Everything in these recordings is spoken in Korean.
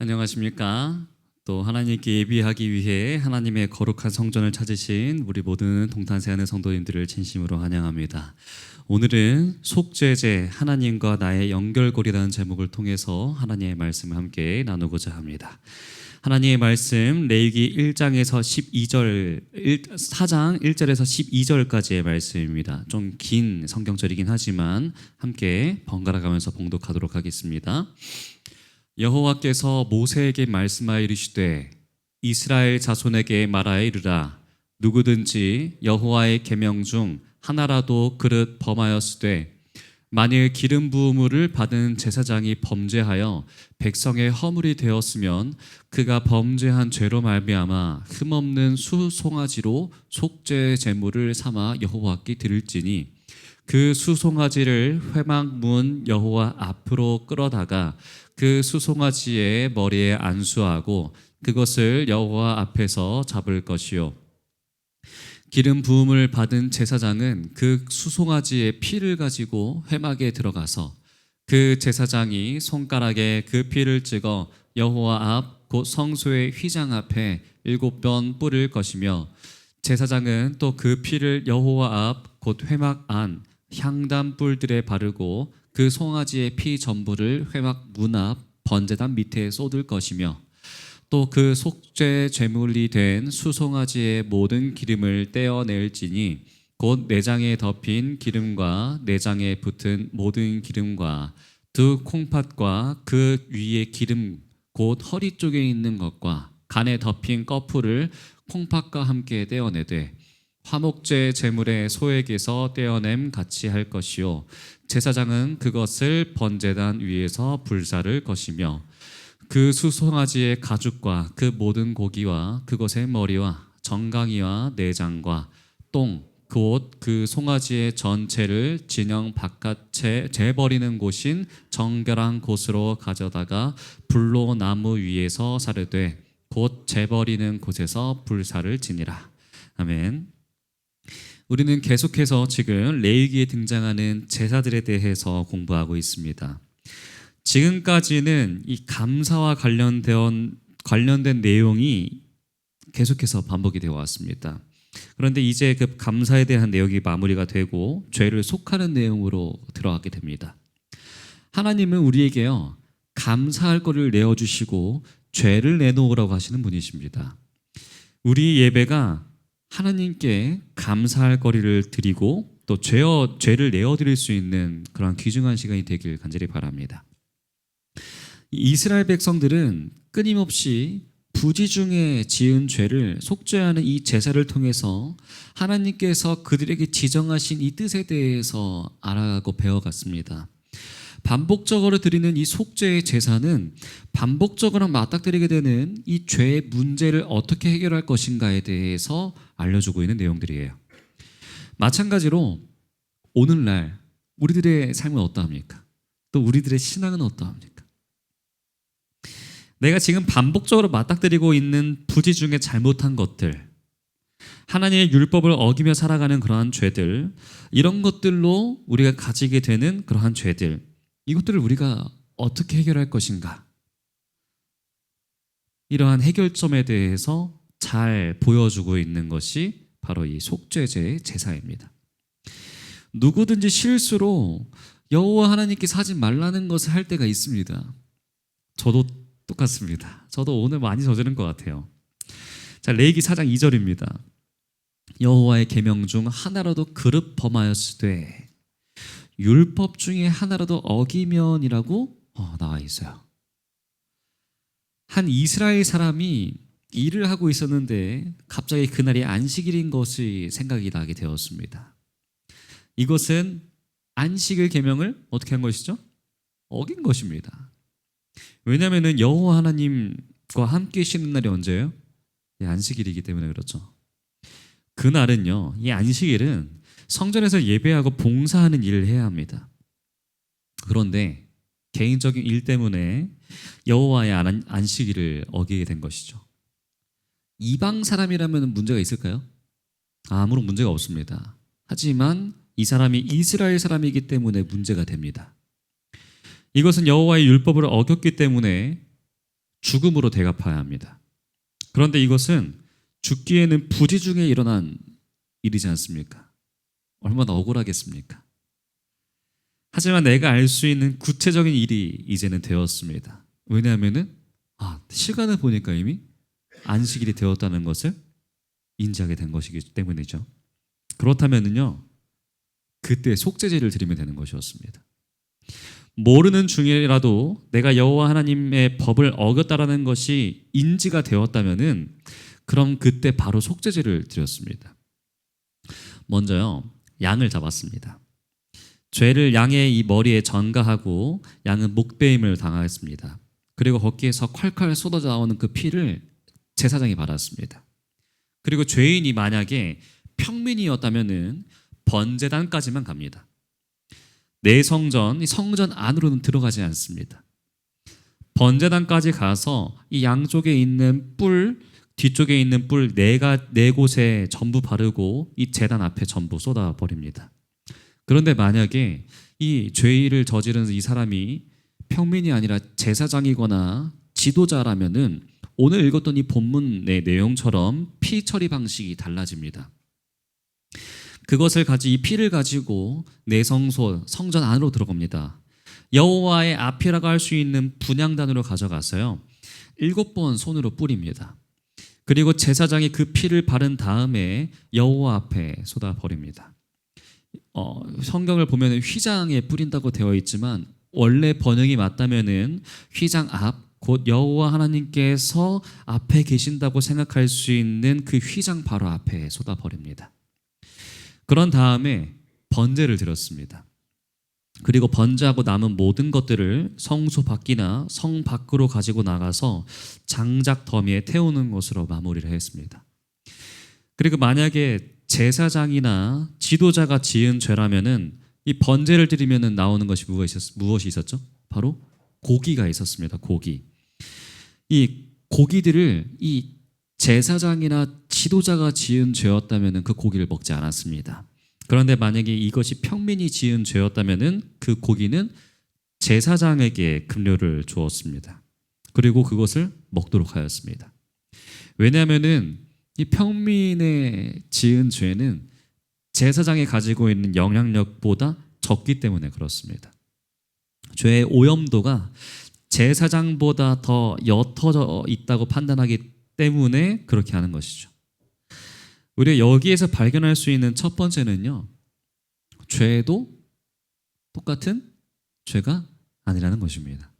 안녕하십니까? 또 하나님께 예비하기 위해 하나님의 거룩한 성전을 찾으신 우리 모든 동탄세하는 성도님들을 진심으로 환영합니다. 오늘은 속죄제 하나님과 나의 연결고리라는 제목을 통해서 하나님의 말씀을 함께 나누고자 합니다. 하나님의 말씀 레위기 1장에서 12절 4장 1절에서 12절까지의 말씀입니다. 좀 긴 성경절이긴 하지만 함께 번갈아 가면서 봉독하도록 하겠습니다. 여호와께서 모세에게 말씀하여 이르시되 이스라엘 자손에게 말하여 이르라. 누구든지 여호와의 계명 중 하나라도 그릇 범하였으되 만일 기름 부음을 받은 제사장이 범죄하여 백성의 허물이 되었으면 그가 범죄한 죄로 말미암아 흠없는 수송아지로 속죄 제물을 삼아 여호와께 드릴지니 그 수송아지를 회막문 여호와 앞으로 끌어다가 그 수송아지의 머리에 안수하고 그것을 여호와 앞에서 잡을 것이요 기름 부음을 받은 제사장은 그 수송아지의 피를 가지고 회막에 들어가서 그 제사장이 손가락에 그 피를 찍어 여호와 앞 곧 성소의 휘장 앞에 7번 뿌릴 것이며 제사장은 또 그 피를 여호와 앞 곧 회막 안 향단 뿔들에 바르고 그 송아지의 피 전부를 회막 문 앞 번제단 밑에 쏟을 것이며 또 그 속죄 제물이 된 수송아지의 모든 기름을 떼어낼지니 곧 내장에 덮인 기름과 내장에 붙은 모든 기름과 두 콩팥과 그 위의 기름 곧 허리 쪽에 있는 것과 간에 덮인 꺼풀을 콩팥과 함께 떼어내되 화목제 제물의 소액에서 떼어냄 같이 할 것이요 제사장은 그것을 번제단 위에서 불사를 것이며 그 수송아지의 가죽과 그 모든 고기와 그것의 머리와 정강이와 내장과 똥 곧 그 송아지의 전체를 진영 바깥에 재버리는 곳인 정결한 곳으로 가져다가 불로 나무 위에서 사르되 곧 재버리는 곳에서 불사를 지니라. 아멘. 우리는 계속해서 지금 레위기에 등장하는 제사들에 대해서 공부하고 있습니다. 지금까지는 이 감사와 관련된 내용이 계속해서 반복이 되어 왔습니다. 그런데 이제 그 감사에 대한 내용이 마무리가 되고 죄를 속하는 내용으로 들어가게 됩니다. 하나님은 우리에게요 감사할 것을 내어주시고 죄를 내놓으라고 하시는 분이십니다. 우리 예배가 하나님께 감사할 거리를 드리고 또 죄를 내어드릴 수 있는 그런 귀중한 시간이 되길 간절히 바랍니다. 이스라엘 백성들은 끊임없이 부지 중에 지은 죄를 속죄하는 이 제사를 통해서 하나님께서 그들에게 지정하신 이 뜻에 대해서 알아가고 배워갔습니다. 반복적으로 드리는 이 속죄의 제사는 반복적으로 맞닥뜨리게 되는 이 죄의 문제를 어떻게 해결할 것인가에 대해서 알려주고 있는 내용들이에요. 마찬가지로 오늘날 우리들의 삶은 어떠합니까? 또 우리들의 신앙은 어떠합니까? 내가 지금 반복적으로 맞닥뜨리고 있는 부지 중에 잘못한 것들, 하나님의 율법을 어기며 살아가는 그러한 죄들, 이런 것들로 우리가 가지게 되는 그러한 죄들, 이것들을 우리가 어떻게 해결할 것인가? 이러한 해결점에 대해서 잘 보여주고 있는 것이 바로 이 속죄제의 제사입니다. 누구든지 실수로 여호와 하나님께서 하지 말라는 것을 할 때가 있습니다. 저도 똑같습니다. 저도 오늘 많이 저지른 것 같아요. 자, 레위기 4장 2절입니다. 여호와의 계명 중 하나라도 그릇 범하였으되 율법 중에 하나라도 어기면이라고 나와 있어요. 한 이스라엘 사람이 일을 하고 있었는데 갑자기 그날이 안식일인 것이 생각이 나게 되었습니다. 이것은 안식일 계명을 어떻게 한 것이죠? 어긴 것입니다. 왜냐하면 여호와 하나님과 함께 쉬는 날이 언제예요? 안식일이기 때문에 그렇죠. 그날은요, 이 안식일은 성전에서 예배하고 봉사하는 일을 해야 합니다. 그런데 개인적인 일 때문에 여호와의 안식일을 어기게 된 것이죠. 이방 사람이라면 문제가 있을까요? 아무런 문제가 없습니다. 하지만 이 사람이 이스라엘 사람이기 때문에 문제가 됩니다. 이것은 여호와의 율법을 어겼기 때문에 죽음으로 대갚아야 합니다. 그런데 이것은 죽기에는 부지 중에 일어난 일이지 않습니까? 얼마나 억울하겠습니까? 하지만 내가 알 수 있는 구체적인 일이 이제는 되었습니다. 왜냐하면은 시간을 보니까 이미 안식일이 되었다는 것을 인지하게 된 것이기 때문이죠. 그렇다면은요, 그때 속죄제를 드리면 되는 것이었습니다. 모르는 중이라도 내가 여호와 하나님의 법을 어겼다라는 것이 인지가 되었다면은 그럼 그때 바로 속죄제를 드렸습니다. 먼저요, 양을 잡았습니다. 죄를 양의 이 머리에 전가하고 양은 목베임을 당하였습니다. 그리고 거기에서 콸콸 쏟아져 나오는 그 피를 제사장이 받았습니다. 그리고 죄인이 만약에 평민이었다면은 번제단까지만 갑니다. 내 성전, 이 성전 안으로는 들어가지 않습니다. 번제단까지 가서 이 양쪽에 있는 뿔, 뒤쪽에 있는 뿔 네 곳에 전부 바르고 이 제단 앞에 전부 쏟아 버립니다. 그런데 만약에 이 죄를 저지른 이 사람이 평민이 아니라 제사장이거나 지도자라면은 오늘 읽었던 이 본문의 내용처럼 피 처리 방식이 달라집니다. 그것을 이 피를 가지고 내 성소, 성전 안으로 들어갑니다. 여호와의 앞이라고 할 수 있는 분향단으로 가져가서요, 7번 손으로 뿌립니다. 그리고 제사장이 그 피를 바른 다음에 여호와 앞에 쏟아 버립니다. 성경을 보면 휘장에 뿌린다고 되어 있지만 원래 번역이 맞다면은 휘장 앞, 곧 여호와 하나님께서 앞에 계신다고 생각할 수 있는 그 휘장 바로 앞에 쏟아 버립니다. 그런 다음에 번제를 드렸습니다. 그리고 번제하고 남은 모든 것들을 성소 밖이나 성 밖으로 가지고 나가서 장작 더미에 태우는 것으로 마무리를 했습니다. 그리고 만약에 제사장이나 지도자가 지은 죄라면은 이 번제를 드리면은 나오는 것이 무엇이 있었죠? 바로 고기가 있었습니다. 고기. 이 고기들을 이 제사장이나 지도자가 지은 죄였다면은 그 고기를 먹지 않았습니다. 그런데 만약에 이것이 평민이 지은 죄였다면은 그 고기는 제사장에게 급료를 주었습니다. 그리고 그것을 먹도록 하였습니다. 왜냐하면은 이 평민의 지은 죄는 제사장이 가지고 있는 영향력보다 적기 때문에 그렇습니다. 죄의 오염도가 제사장보다 더 옅어져 있다고 판단하기 때문에 그렇게 하는 것이죠. 우리가 여기에서 발견할 수 있는 첫 번째는요, 죄도 똑같은 죄가 아니라는 것입니다.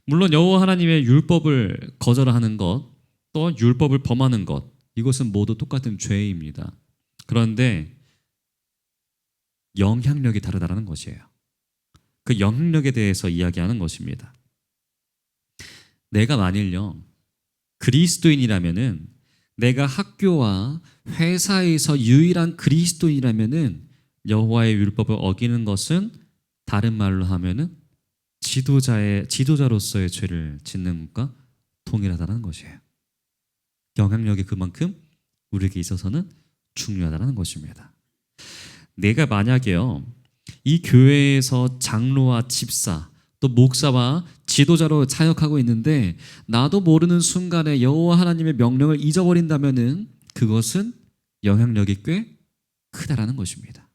물론 여호와 하나님의 율법을 거절하는 것, 또 율법을 범하는 것, 이것은 모두 똑같은 죄입니다. 그런데 영향력이 다르다는 것이에요. 그 영향력에 대해서 이야기하는 것입니다. 내가 만일요, 그리스도인이라면은, 내가 학교와 회사에서 유일한 그리스도인이라면은 여호와의 율법을 어기는 것은 다른 말로 하면은 지도자로서의 죄를 짓는 것과 동일하다는 것이에요. 영향력이 그만큼 우리에게 있어서는 중요하다는 것입니다. 내가 만약에요, 이 교회에서 장로와 집사, 또 목사와 지도자로 사역하고 있는데 나도 모르는 순간에 여호와 하나님의 명령을 잊어버린다면은 그것은 영향력이 꽤 크다라는 것입니다.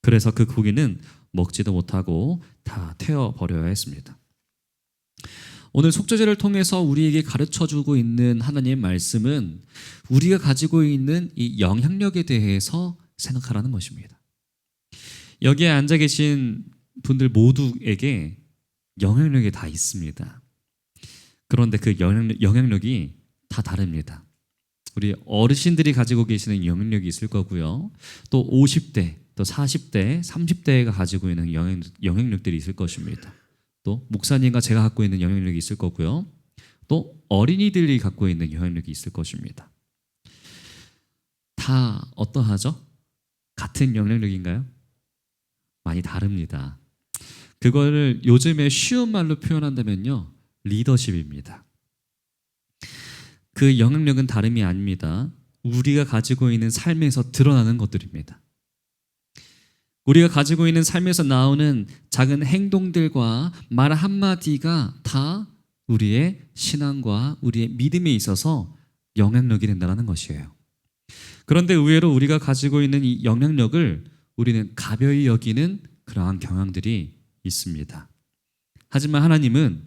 그래서 그 고기는 먹지도 못하고 다 태워버려야 했습니다. 오늘 속죄제를 통해서 우리에게 가르쳐주고 있는 하나님의 말씀은 우리가 가지고 있는 이 영향력에 대해서 생각하라는 것입니다. 여기에 앉아 계신 분들 모두에게 영향력이 다 있습니다. 그런데 그 영향력이 다 다릅니다. 우리 어르신들이 가지고 계시는 영향력이 있을 거고요. 또 50대, 또 40대, 30대가 가지고 있는 영향력들이 있을 것입니다. 또 목사님과 제가 갖고 있는 영향력이 있을 거고요. 또 어린이들이 갖고 있는 영향력이 있을 것입니다. 다 어떠하죠? 같은 영향력인가요? 많이 다릅니다. 그거를 요즘에 쉬운 말로 표현한다면요, 리더십입니다. 그 영향력은 다름이 아닙니다. 우리가 가지고 있는 삶에서 드러나는 것들입니다. 우리가 가지고 있는 삶에서 나오는 작은 행동들과 말 한마디가 다 우리의 신앙과 우리의 믿음에 있어서 영향력이 된다는 것이에요. 그런데 의외로 우리가 가지고 있는 이 영향력을 우리는 가벼이 여기는 그러한 경향들이 있습니다. 하지만 하나님은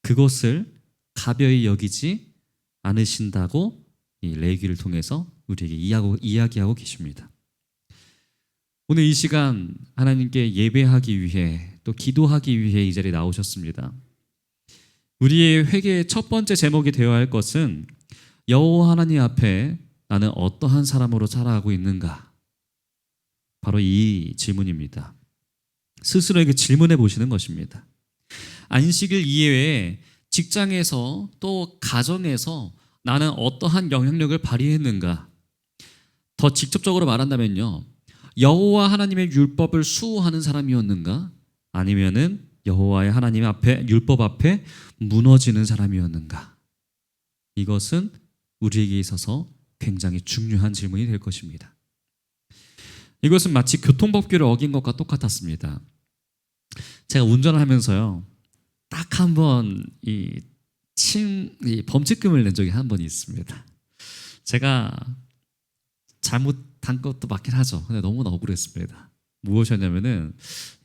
그것을 가벼이 여기지 않으신다고 이 레위기를 통해서 우리에게 이야기하고 계십니다. 오늘 이 시간 하나님께 예배하기 위해 또 기도하기 위해 이 자리에 나오셨습니다. 우리의 회개의 첫 번째 제목이 되어야 할 것은 여호와 하나님 앞에 나는 어떠한 사람으로 살아가고 있는가? 바로 이 질문입니다. 스스로에게 질문해 보시는 것입니다. 안식일 이외에 직장에서 또 가정에서 나는 어떠한 영향력을 발휘했는가? 더 직접적으로 말한다면요, 여호와 하나님의 율법을 수호하는 사람이었는가? 아니면은 여호와의 하나님 앞에 율법 앞에 무너지는 사람이었는가? 이것은 우리에게 있어서 굉장히 중요한 질문이 될 것입니다. 이것은 마치 교통법규를 어긴 것과 똑같았습니다. 제가 운전을 하면서요, 딱 한 번 이 범칙금을 낸 적이 한 번 있습니다. 제가 잘못한 것도 맞긴 하죠. 근데 너무나 억울했습니다. 무엇이었냐면은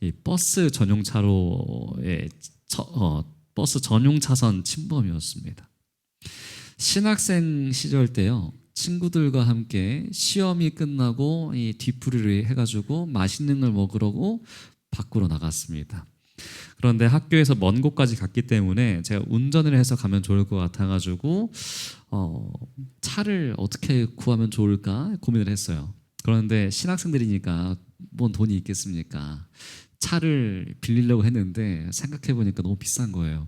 이 버스 전용 차로의 버스 전용 차선 침범이었습니다. 신학생 시절 때요, 친구들과 함께 시험이 끝나고 이 뒤풀이를 해가지고 맛있는 걸 먹으려고 밖으로 나갔습니다. 그런데 학교에서 먼 곳까지 갔기 때문에 제가 운전을 해서 가면 좋을 것 같아가지고 차를 어떻게 구하면 좋을까 고민을 했어요. 그런데 신학생들이니까 뭔 돈이 있겠습니까? 차를 빌리려고 했는데 생각해보니까 너무 비싼 거예요.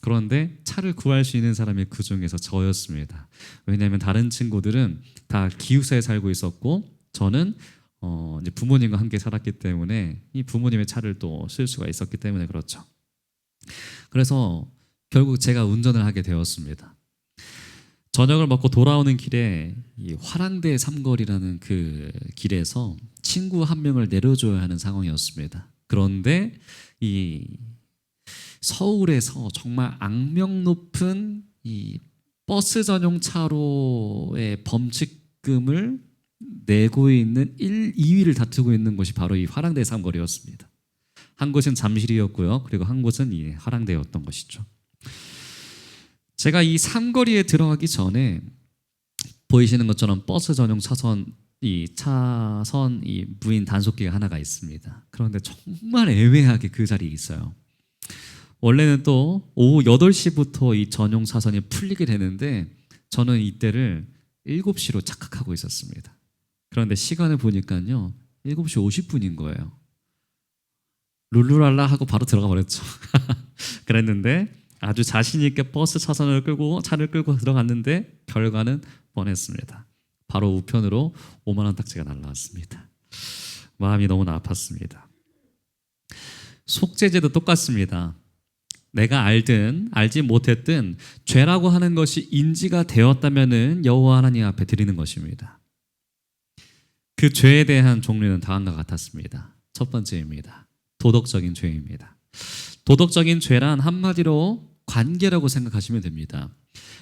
그런데 차를 구할 수 있는 사람이 그 중에서 저였습니다. 왜냐하면 다른 친구들은 다 기숙사에 살고 있었고 저는 이제 부모님과 함께 살았기 때문에 이 부모님의 차를 또 쓸 수가 있었기 때문에 그렇죠. 그래서 결국 제가 운전을 하게 되었습니다. 저녁을 먹고 돌아오는 길에 이 화랑대 삼거리라는 그 길에서 친구 한 명을 내려줘야 하는 상황이었습니다. 그런데 이 서울에서 정말 악명 높은 이 버스 전용 차로의 범칙금을 내고 있는 2위를 다투고 있는 곳이 바로 이 화랑대 삼거리였습니다. 한 곳은 잠실이었고요. 그리고 한 곳은 이 화랑대였던 것이죠. 제가 이 삼거리에 들어가기 전에 보이시는 것처럼 버스 전용 차선 이 무인 단속기가 하나가 있습니다. 그런데 정말 애매하게 그 자리에 있어요. 원래는 또 오후 8시부터 이 전용 차선이 풀리게 되는데 저는 이때를 7시로 착각하고 있었습니다. 그런데 시간을 보니까요 7시 50분인 거예요. 룰루랄라 하고 바로 들어가 버렸죠. 그랬는데 아주 자신 있게 버스 차선을 끌고 차를 끌고 들어갔는데 결과는 뻔했습니다. 바로 우편으로 5만 원 딱지가 날라왔습니다. 마음이 너무나 아팠습니다. 속죄제도 똑같습니다. 내가 알든 알지 못했든 죄라고 하는 것이 인지가 되었다면은 여호와 하나님 앞에 드리는 것입니다. 그 죄에 대한 종류는 다음과 같았습니다. 첫 번째입니다. 도덕적인 죄입니다. 도덕적인 죄란 한마디로 관계라고 생각하시면 됩니다.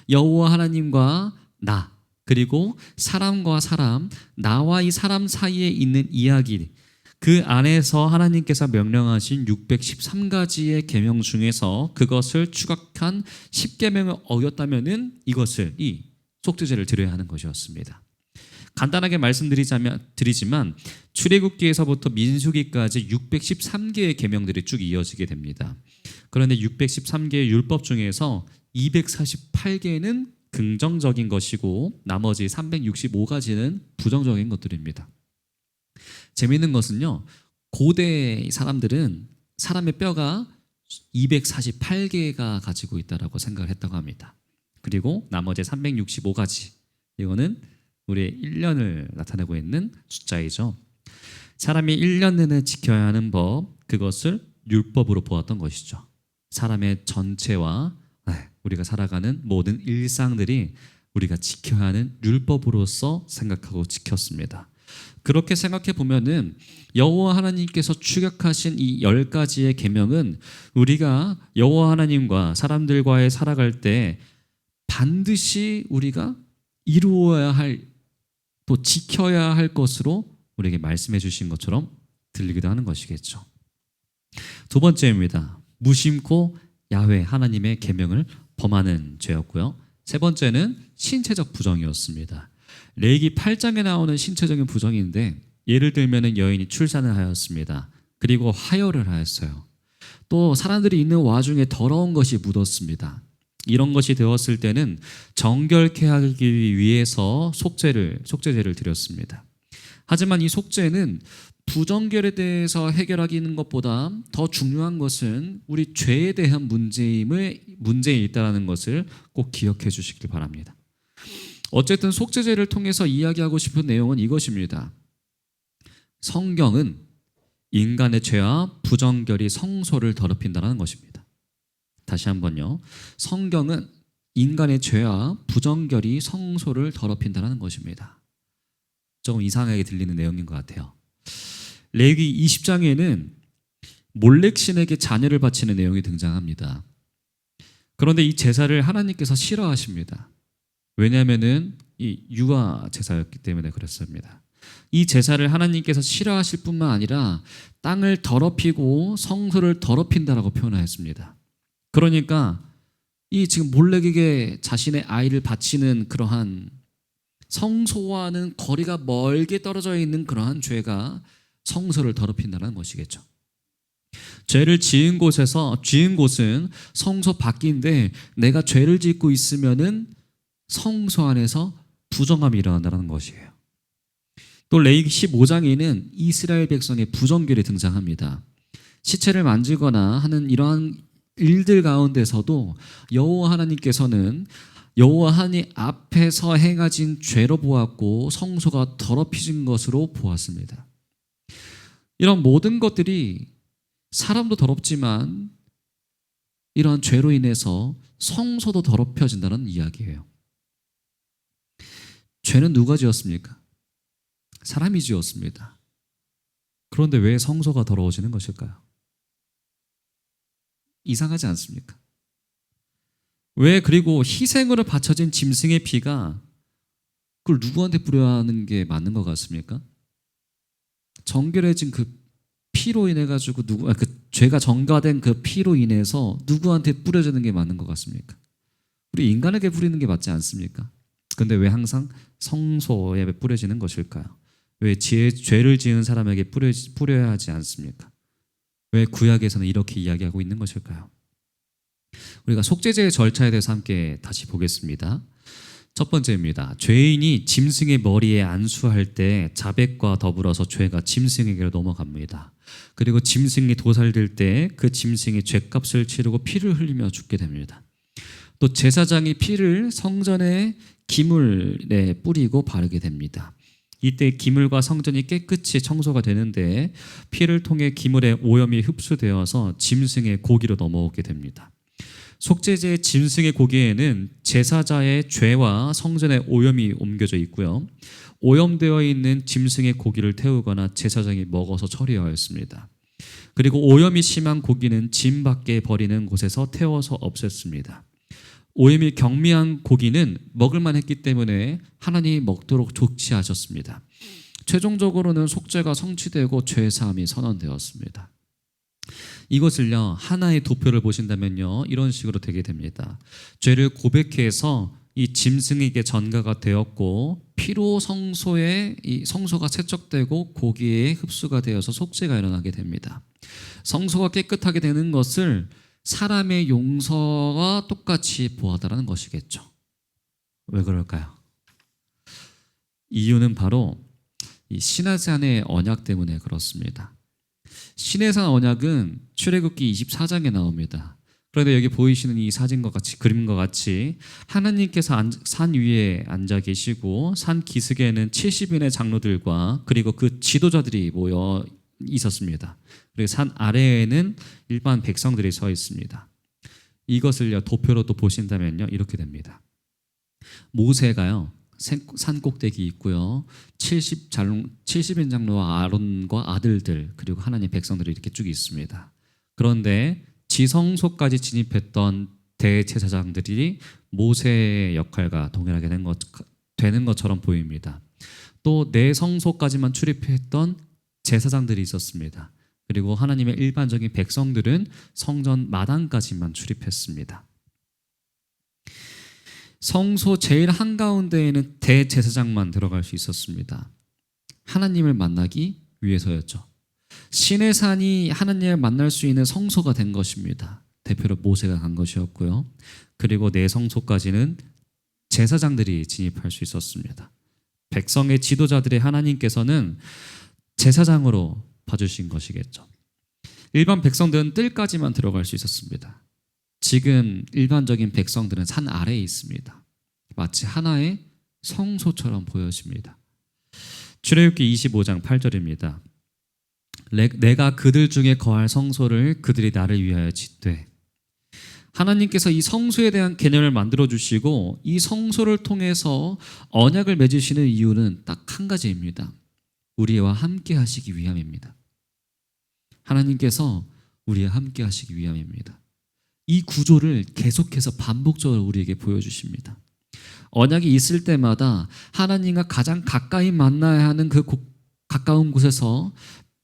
여호와 하나님과 나, 그리고 사람과 사람, 나와 이 사람 사이에 있는 이야기, 그 안에서 하나님께서 명령하신 613가지의 계명 중에서 그것을 추각한 10계명을 어겼다면은 이것을 이 속죄제를 드려야 하는 것이었습니다. 간단하게 말씀드리지만 출애굽기에서부터 민수기까지 613개의 계명들이 쭉 이어지게 됩니다. 그런데 613개의 율법 중에서 248개는 긍정적인 것이고 나머지 365가지는 부정적인 것들입니다. 재미있는 것은요, 고대 사람들은 사람의 뼈가 248개가 가지고 있다고 생각을 했다고 합니다. 그리고 나머지 365가지, 이거는 우리의 1년을 나타내고 있는 숫자이죠. 사람이 1년 내내 지켜야 하는 법, 그것을 율법으로 보았던 것이죠. 사람의 전체와 우리가 살아가는 모든 일상들이 우리가 지켜야 하는 율법으로서 생각하고 지켰습니다. 그렇게 생각해 보면은 여호와 하나님께서 추격하신 이 10가지의 계명은 우리가 여호와 하나님과 사람들과의 살아갈 때 반드시 우리가 이루어야 할, 또 지켜야 할 것으로 우리에게 말씀해 주신 것처럼 들리기도 하는 것이겠죠. 두 번째입니다. 무심코 야훼 하나님의 계명을 범하는 죄였고요. 세 번째는 신체적 부정이었습니다. 레위기 8장에 나오는 신체적인 부정인데, 예를 들면 여인이 출산을 하였습니다. 그리고 화혈을 하였어요. 또 사람들이 있는 와중에 더러운 것이 묻었습니다. 이런 것이 되었을 때는 정결케 하기 위해서 속죄제를 드렸습니다. 하지만 이 속죄는 부정결에 대해서 해결하기는 것보다 더 중요한 것은 우리 죄에 대한 문제에 있다는 것을 꼭 기억해 주시길 바랍니다. 어쨌든 속죄제를 통해서 이야기하고 싶은 내용은 이것입니다. 성경은 인간의 죄와 부정결이 성소를 더럽힌다는 것입니다. 다시 한번요. 성경은 인간의 죄와 부정결이 성소를 더럽힌다는 것입니다. 조금 이상하게 들리는 내용인 것 같아요. 레위기 20장에는 몰렉신에게 자녀를 바치는 내용이 등장합니다. 그런데 이 제사를 하나님께서 싫어하십니다. 왜냐하면은 이 유아 제사였기 때문에 그렇습니다. 이 제사를 하나님께서 싫어하실 뿐만 아니라 땅을 더럽히고 성소를 더럽힌다라고 표현하였습니다. 그러니까 이 지금 몰렉에게 자신의 아이를 바치는 그러한 성소와는 거리가 멀게 떨어져 있는 그러한 죄가 성소를 더럽힌다는 것이겠죠. 죄를 지은 곳은 성소 밖인데 내가 죄를 짓고 있으면은 성소 안에서 부정함이 일어난다는 것이에요. 또 레위기 15장에는 이스라엘 백성의 부정결이 등장합니다. 시체를 만지거나 하는 이러한 일들 가운데서도 여호와 하나님께서는 여호와 하나님 앞에서 행하진 죄로 보았고 성소가 더럽혀진 것으로 보았습니다. 이런 모든 것들이 사람도 더럽지만 이러한 죄로 인해서 성소도 더럽혀진다는 이야기예요. 죄는 누가 지었습니까? 사람이 지었습니다. 그런데 왜 성소가 더러워지는 것일까요? 이상하지 않습니까? 왜 그리고 희생으로 바쳐진 짐승의 피가 그걸 누구한테 뿌려야 하는 게 맞는 것 같습니까? 정결해진 그 피로 인해 가지고 그 죄가 전가된 그 피로 인해서 누구한테 뿌려지는 게 맞는 것 같습니까? 우리 인간에게 뿌리는 게 맞지 않습니까? 근데 왜 항상 성소에 뿌려지는 것일까요? 왜 죄를 지은 사람에게 뿌려야 하지 않습니까? 왜 구약에서는 이렇게 이야기하고 있는 것일까요? 우리가 속죄제의 절차에 대해서 함께 다시 보겠습니다. 첫 번째입니다. 죄인이 짐승의 머리에 안수할 때 자백과 더불어서 죄가 짐승에게로 넘어갑니다. 그리고 짐승이 도살될 때 그 짐승이 죄값을 치르고 피를 흘리며 죽게 됩니다. 또 제사장이 피를 성전의 기물에 뿌리고 바르게 됩니다. 이때 기물과 성전이 깨끗이 청소가 되는데 피를 통해 기물의 오염이 흡수되어서 짐승의 고기로 넘어오게 됩니다. 속죄제의 짐승의 고기에는 제사자의 죄와 성전의 오염이 옮겨져 있고요. 오염되어 있는 짐승의 고기를 태우거나 제사장이 먹어서 처리하였습니다. 그리고 오염이 심한 고기는 짐 밖에 버리는 곳에서 태워서 없앴습니다. 오염이 경미한 고기는 먹을만 했기 때문에 하나님이 먹도록 조치하셨습니다. 최종적으로는 속죄가 성취되고 죄사함이 선언되었습니다. 이것을요, 하나의 도표를 보신다면요, 이런 식으로 되게 됩니다. 죄를 고백해서 이 짐승에게 전가가 되었고 피로 성소에 이 성소가 세척되고 고기에 흡수가 되어서 속죄가 일어나게 됩니다. 성소가 깨끗하게 되는 것을 사람의 용서와 똑같이 보아다라는 것이겠죠. 왜 그럴까요? 이유는 바로 이 시내산의 언약 때문에 그렇습니다. 시내산 언약은 출애굽기 24장에 나옵니다. 그런데 여기 보이시는 이 사진과 같이, 그림과 같이 하나님께서 산 위에 앉아 계시고 산 기슭에는 70인의 장로들과 그리고 그 지도자들이 모여 있었습니다. 그리고 산 아래에는 일반 백성들이 서 있습니다. 이것을 도표로 또 보신다면요, 이렇게 됩니다. 모세가요, 산 꼭대기 있고요. 70인 장로와 아론과 아들들 그리고 하나님 백성들이 이렇게 쭉 있습니다. 그런데 지성소까지 진입했던 대제사장들이 모세의 역할과 동일하게 되는 것처럼 보입니다. 또 내성소까지만 출입했던 제사장들이 있었습니다. 그리고 하나님의 일반적인 백성들은 성전 마당까지만 출입했습니다. 성소 제일 한가운데에는 대제사장만 들어갈 수 있었습니다. 하나님을 만나기 위해서였죠. 신의 산이 하나님을 만날 수 있는 성소가 된 것입니다. 대표로 모세가 간 것이었고요. 그리고 내성소까지는 제사장들이 진입할 수 있었습니다. 백성의 지도자들의 하나님께서는 제사장으로 봐주신 것이겠죠. 일반 백성들은 뜰까지만 들어갈 수 있었습니다. 지금 일반적인 백성들은 산 아래에 있습니다. 마치 하나의 성소처럼 보여집니다. 출애굽기 25장 8절입니다. 내가 그들 중에 거할 성소를 그들이 나를 위하여 짓되. 하나님께서 이 성소에 대한 개념을 만들어 주시고 이 성소를 통해서 언약을 맺으시는 이유는 딱 한 가지입니다. 우리와 함께 하시기 위함입니다. 하나님께서 우리와 함께 하시기 위함입니다. 이 구조를 계속해서 반복적으로 우리에게 보여주십니다. 언약이 있을 때마다 하나님과 가장 가까이 만나야 하는 그 가까운 곳에서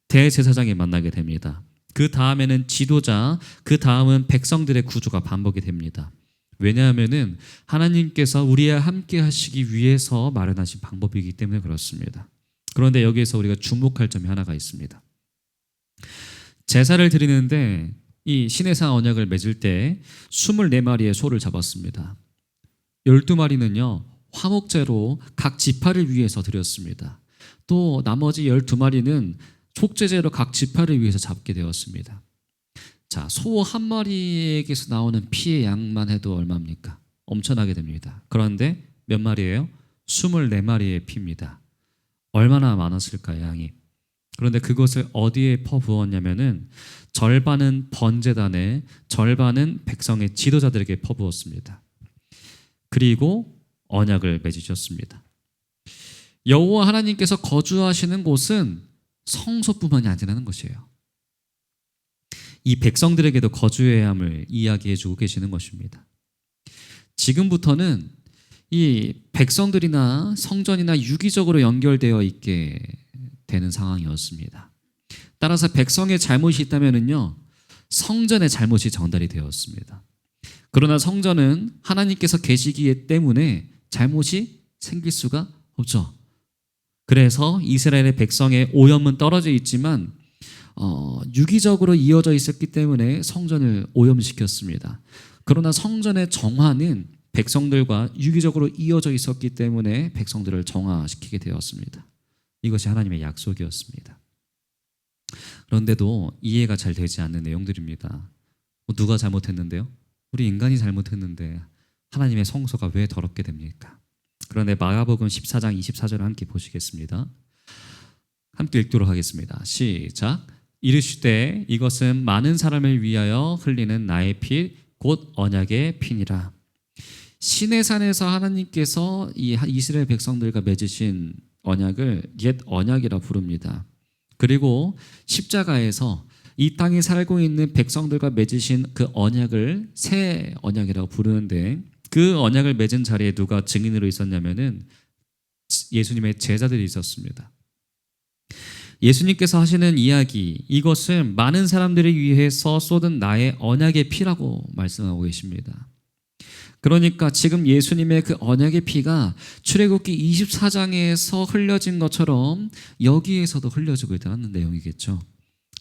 대제사장이 만나게 됩니다. 그 다음에는 지도자, 그 다음은 백성들의 구조가 반복이 됩니다. 왜냐하면은 하나님께서 우리와 함께 하시기 위해서 마련하신 방법이기 때문에 그렇습니다. 그런데 여기에서 우리가 주목할 점이 하나가 있습니다. 제사를 드리는데 이 시내산 언약을 맺을 때 24마리의 소를 잡았습니다. 12마리는요 화목제로 각 지파를 위해서 드렸습니다. 또 나머지 12마리는 속죄제로 각 지파를 위해서 잡게 되었습니다. 자, 소 한 마리에게서 나오는 피의 양만 해도 얼마입니까? 엄청나게 됩니다. 그런데 몇 마리예요? 24마리의 피입니다. 얼마나 많았을까요, 양이? 그런데 그것을 어디에 퍼부었냐면은 절반은 번제단에, 절반은 백성의 지도자들에게 퍼부었습니다. 그리고 언약을 맺으셨습니다. 여호와 하나님께서 거주하시는 곳은 성소뿐만이 아니라는 것이에요. 이 백성들에게도 거주해야 함을 이야기해 주고 계시는 것입니다. 지금부터는 이 백성들이나 성전이나 유기적으로 연결되어 있게 되는 상황이었습니다. 따라서 백성의 잘못이 있다면요 성전의 잘못이 전달이 되었습니다. 그러나 성전은 하나님께서 계시기 때문에 잘못이 생길 수가 없죠. 그래서 이스라엘의 백성의 오염은 떨어져 있지만 유기적으로 이어져 있었기 때문에 성전을 오염시켰습니다. 그러나 성전의 정화는 백성들과 유기적으로 이어져 있었기 때문에 백성들을 정화시키게 되었습니다. 이것이 하나님의 약속이었습니다. 그런데도 이해가 잘 되지 않는 내용들입니다. 누가 잘못했는데요? 우리 인간이 잘못했는데 하나님의 성소가 왜 더럽게 됩니까? 그런데 마가복음 14장 24절을 함께 보시겠습니다. 함께 읽도록 하겠습니다. 시작. 이르시되 이것은 많은 사람을 위하여 흘리는 나의 피 곧 언약의 피니라. 시내산에서 하나님께서 이 이스라엘 백성들과 맺으신 언약을 옛 언약이라 부릅니다. 그리고 십자가에서 이 땅에 살고 있는 백성들과 맺으신 그 언약을 새 언약이라고 부르는데 그 언약을 맺은 자리에 누가 증인으로 있었냐면은 예수님의 제자들이 있었습니다. 예수님께서 하시는 이야기, 이것은 많은 사람들을 위해서 쏟은 나의 언약의 피라고 말씀하고 계십니다. 그러니까 지금 예수님의 그 언약의 피가 출애굽기 24장에서 흘려진 것처럼 여기에서도 흘려지고 있다는 내용이겠죠.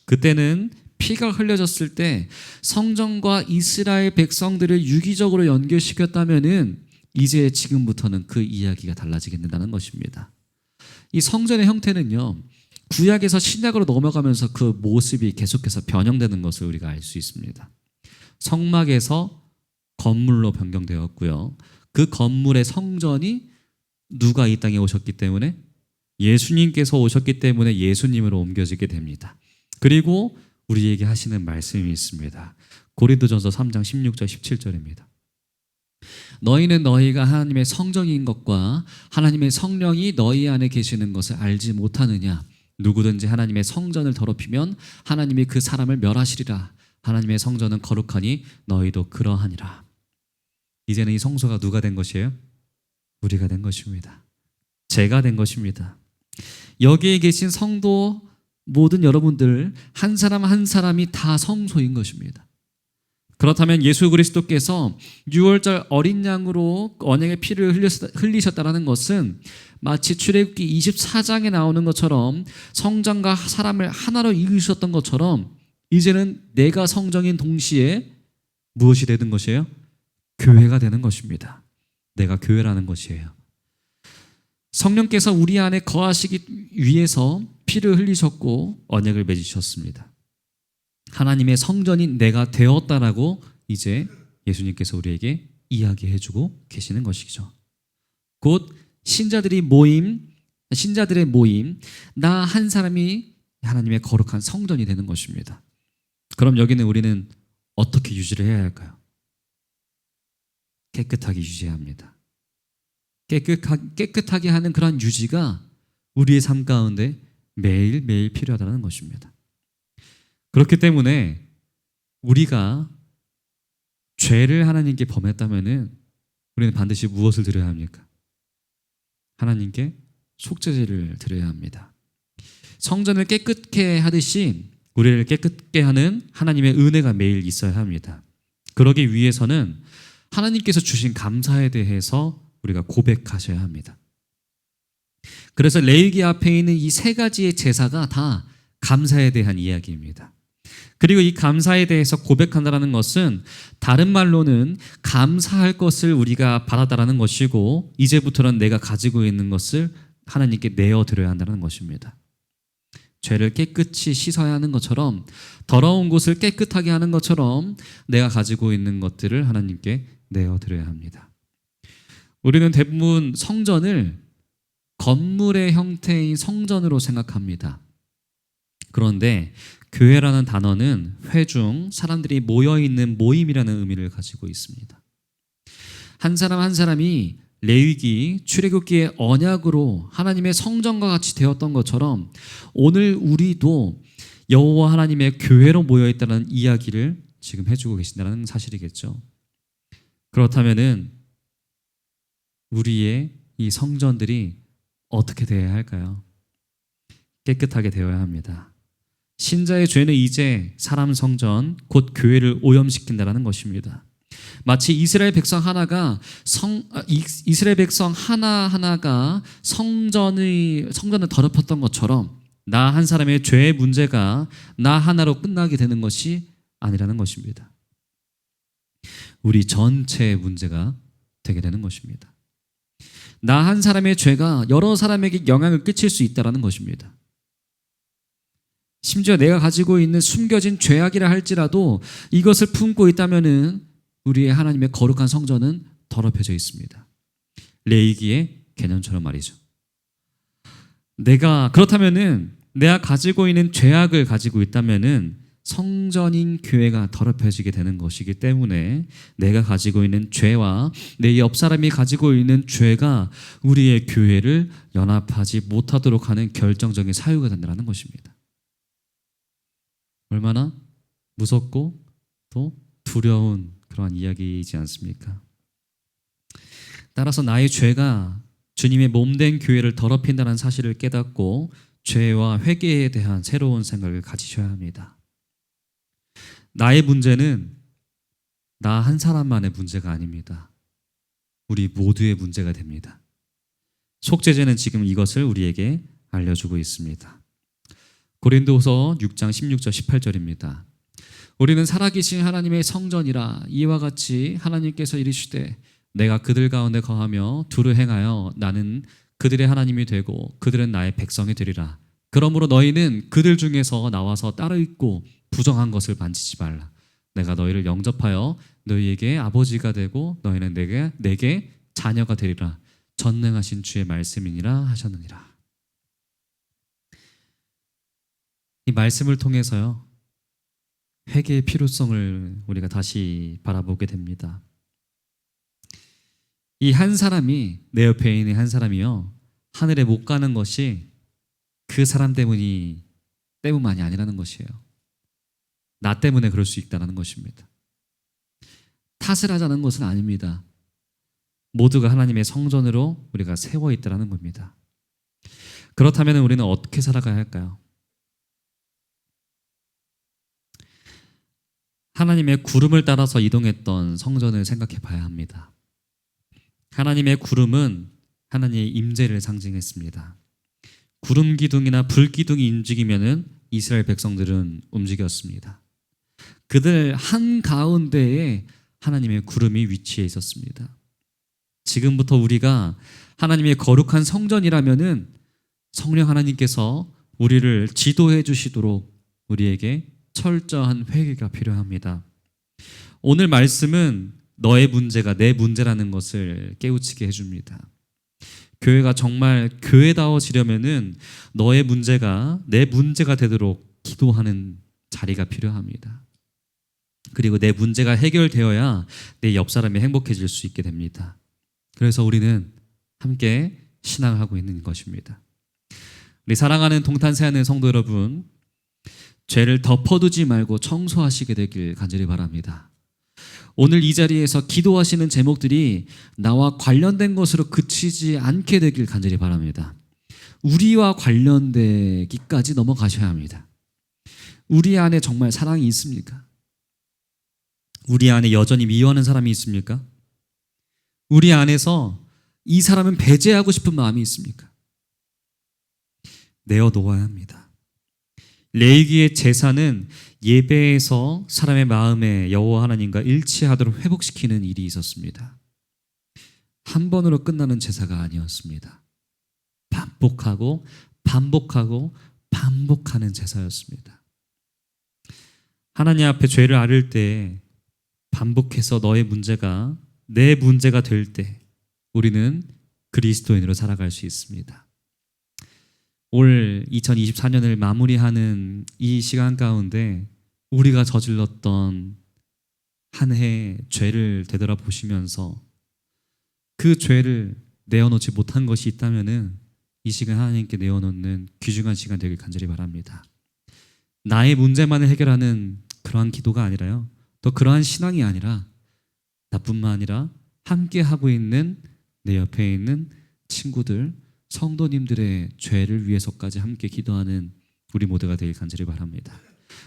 그때는 피가 흘려졌을 때 성전과 이스라엘 백성들을 유기적으로 연결시켰다면은 이제 지금부터는 그 이야기가 달라지게 된다는 것입니다. 이 성전의 형태는요 구약에서 신약으로 넘어가면서 그 모습이 계속해서 변형되는 것을 우리가 알 수 있습니다. 성막에서 건물로 변경되었고요. 그 건물의 성전이 누가 이 땅에 오셨기 때문에 예수님께서 오셨기 때문에 예수님으로 옮겨지게 됩니다. 그리고 우리에게 하시는 말씀이 있습니다. 고린도전서 3장 16절 17절입니다. 너희는 너희가 하나님의 성전인 것과 하나님의 성령이 너희 안에 계시는 것을 알지 못하느냐? 누구든지 하나님의 성전을 더럽히면 하나님이 그 사람을 멸하시리라. 하나님의 성전은 거룩하니 너희도 그러하니라. 이제는 이 성소가 누가 된 것이에요? 우리가 된 것입니다. 제가 된 것입니다. 여기에 계신 성도 모든 여러분들 한 사람 한 사람이 다 성소인 것입니다. 그렇다면 예수 그리스도께서 6월절 어린 양으로 언약의 피를 흘리셨다는 것은 마치 출애굽기 24장에 나오는 것처럼 성전과 사람을 하나로 이으셨던 것처럼 이제는 내가 성전인 동시에 무엇이 되는 것이에요? 교회가 되는 것입니다. 내가 교회라는 것이에요. 성령께서 우리 안에 거하시기 위해서 피를 흘리셨고 언약을 맺으셨습니다. 하나님의 성전인 내가 되었다라고 이제 예수님께서 우리에게 이야기해주고 계시는 것이죠. 곧 신자들의 모임, 나 한 사람이 하나님의 거룩한 성전이 되는 것입니다. 그럼 여기는 우리는 어떻게 유지를 해야 할까요? 깨끗하게 유지해야 합니다. 깨끗하게 하는 그런 유지가 우리의 삶 가운데 매일매일 필요하다는 것입니다. 그렇기 때문에 우리가 죄를 하나님께 범했다면 우리는 반드시 무엇을 드려야 합니까? 하나님께 속죄제를 드려야 합니다. 성전을 깨끗게 하듯이 우리를 깨끗게 하는 하나님의 은혜가 매일 있어야 합니다. 그러기 위해서는 하나님께서 주신 감사에 대해서 우리가 고백하셔야 합니다. 그래서 레위기 앞에 있는 이 세 가지의 제사가 다 감사에 대한 이야기입니다. 그리고 이 감사에 대해서 고백한다는 것은 다른 말로는 감사할 것을 우리가 받았다라는 것이고 이제부터는 내가 가지고 있는 것을 하나님께 내어드려야 한다는 것입니다. 죄를 깨끗이 씻어야 하는 것처럼 더러운 곳을 깨끗하게 하는 것처럼 내가 가지고 있는 것들을 하나님께 내어드려야 합니다. 우리는 대부분 성전을 건물의 형태인 성전으로 생각합니다. 그런데 교회라는 단어는 회중, 사람들이 모여있는 모임이라는 의미를 가지고 있습니다. 한 사람 한 사람이 레위기, 출애굽기의 언약으로 하나님의 성전과 같이 되었던 것처럼 오늘 우리도 여호와 하나님의 교회로 모여있다는 이야기를 지금 해주고 계신다는 사실이겠죠. 그렇다면은 우리의 이 성전들이 어떻게 되어야 할까요? 깨끗하게 되어야 합니다. 신자의 죄는 이제 사람 성전, 곧 교회를 오염시킨다는 것입니다. 마치 이스라엘 백성 하나하나가 성전을 더럽혔던 것처럼 나 한 사람의 죄의 문제가 나 하나로 끝나게 되는 것이 아니라는 것입니다. 우리 전체의 문제가 되게 되는 것입니다. 나 한 사람의 죄가 여러 사람에게 영향을 끼칠 수 있다는 것입니다. 심지어 내가 가지고 있는 숨겨진 죄악이라 할지라도 이것을 품고 있다면은 우리의 하나님의 거룩한 성전은 더럽혀져 있습니다. 레위기의 개념처럼 말이죠. 그렇다면은 내가 가지고 있는 죄악을 가지고 있다면은 성전인 교회가 더럽혀지게 되는 것이기 때문에 내가 가지고 있는 죄와 내 옆 사람이 가지고 있는 죄가 우리의 교회를 연합하지 못하도록 하는 결정적인 사유가 된다는 것입니다. 얼마나 무섭고 또 두려운 그러한 이야기이지 않습니까? 따라서 나의 죄가 주님의 몸된 교회를 더럽힌다는 사실을 깨닫고 죄와 회개에 대한 새로운 생각을 가지셔야 합니다. 나의 문제는 나 한 사람만의 문제가 아닙니다. 우리 모두의 문제가 됩니다. 속죄제는 지금 이것을 우리에게 알려주고 있습니다. 고린도후서 6장 16절 18절입니다. 우리는 살아계신 하나님의 성전이라 이와 같이 하나님께서 이르시되 내가 그들 가운데 거하며 두루 행하여 나는 그들의 하나님이 되고 그들은 나의 백성이 되리라. 그러므로 너희는 그들 중에서 나와서 따로 있고 부정한 것을 만지지 말라. 내가 너희를 영접하여 너희에게 아버지가 되고 너희는 내게 자녀가 되리라. 전능하신 주의 말씀이니라 하셨느니라. 이 말씀을 통해서요, 회개의 필요성을 우리가 다시 바라보게 됩니다. 이 한 사람이 내 옆에 있는 한 사람이요 하늘에 못 가는 것이 그 사람 때문만이 아니라는 것이에요. 나 때문에 그럴 수 있다는 것입니다. 탓을 하자는 것은 아닙니다. 모두가 하나님의 성전으로 우리가 세워 있다는 겁니다. 그렇다면 우리는 어떻게 살아가야 할까요? 하나님의 구름을 따라서 이동했던 성전을 생각해 봐야 합니다. 하나님의 구름은 하나님의 임재를 상징했습니다. 구름 기둥이나 불 기둥이 움직이면은 이스라엘 백성들은 움직였습니다. 그들 한가운데에 하나님의 구름이 위치해 있었습니다. 지금부터 우리가 하나님의 거룩한 성전이라면은 성령 하나님께서 우리를 지도해 주시도록 우리에게 철저한 회개가 필요합니다. 오늘 말씀은 너의 문제가 내 문제라는 것을 깨우치게 해줍니다. 교회가 정말 교회다워지려면은 너의 문제가 내 문제가 되도록 기도하는 자리가 필요합니다. 그리고 내 문제가 해결되어야 내 옆 사람이 행복해질 수 있게 됩니다. 그래서 우리는 함께 신앙하고 있는 것입니다. 우리 사랑하는 동탄세하는 성도 여러분, 죄를 덮어두지 말고 청소하시게 되길 간절히 바랍니다. 오늘 이 자리에서 기도하시는 제목들이 나와 관련된 것으로 그치지 않게 되길 간절히 바랍니다. 우리와 관련되기까지 넘어가셔야 합니다. 우리 안에 정말 사랑이 있습니까? 우리 안에 여전히 미워하는 사람이 있습니까? 우리 안에서 이 사람은 배제하고 싶은 마음이 있습니까? 내어놓아야 합니다. 레위기의 제사는 예배에서 사람의 마음에 여호와 하나님과 일치하도록 회복시키는 일이 있었습니다. 한 번으로 끝나는 제사가 아니었습니다. 반복하고 반복하고 반복하는 제사였습니다. 하나님 앞에 죄를 앓을 때 반복해서 너의 문제가 내 문제가 될 때 우리는 그리스도인으로 살아갈 수 있습니다. 올 2024년을 마무리하는 이 시간 가운데 우리가 저질렀던 한 해 죄를 되돌아보시면서 그 죄를 내어놓지 못한 것이 있다면 이 시간 하나님께 내어놓는 귀중한 시간 되길 간절히 바랍니다. 나의 문제만을 해결하는 그러한 기도가 아니라요, 또 그러한 신앙이 아니라 나뿐만 아니라 함께 하고 있는 내 옆에 있는 친구들, 성도님들의 죄를 위해서까지 함께 기도하는 우리 모두가 되길 간절히 바랍니다.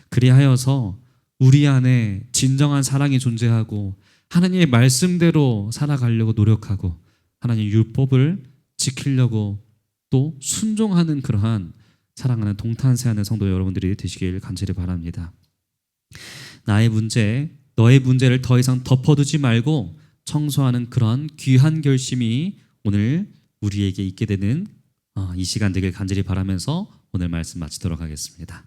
그리하여서 우리 안에 진정한 사랑이 존재하고 하나님의 말씀대로 살아가려고 노력하고 하나님의 율법을 지키려고 또 순종하는 그러한 사랑하는 동탄세하는 성도 여러분들이 되시길 간절히 바랍니다. 나의 문제, 너의 문제를 더 이상 덮어두지 말고 청소하는 그런 귀한 결심이 오늘 우리에게 있게 되는 이 시간 되길 간절히 바라면서 오늘 말씀 마치도록 하겠습니다.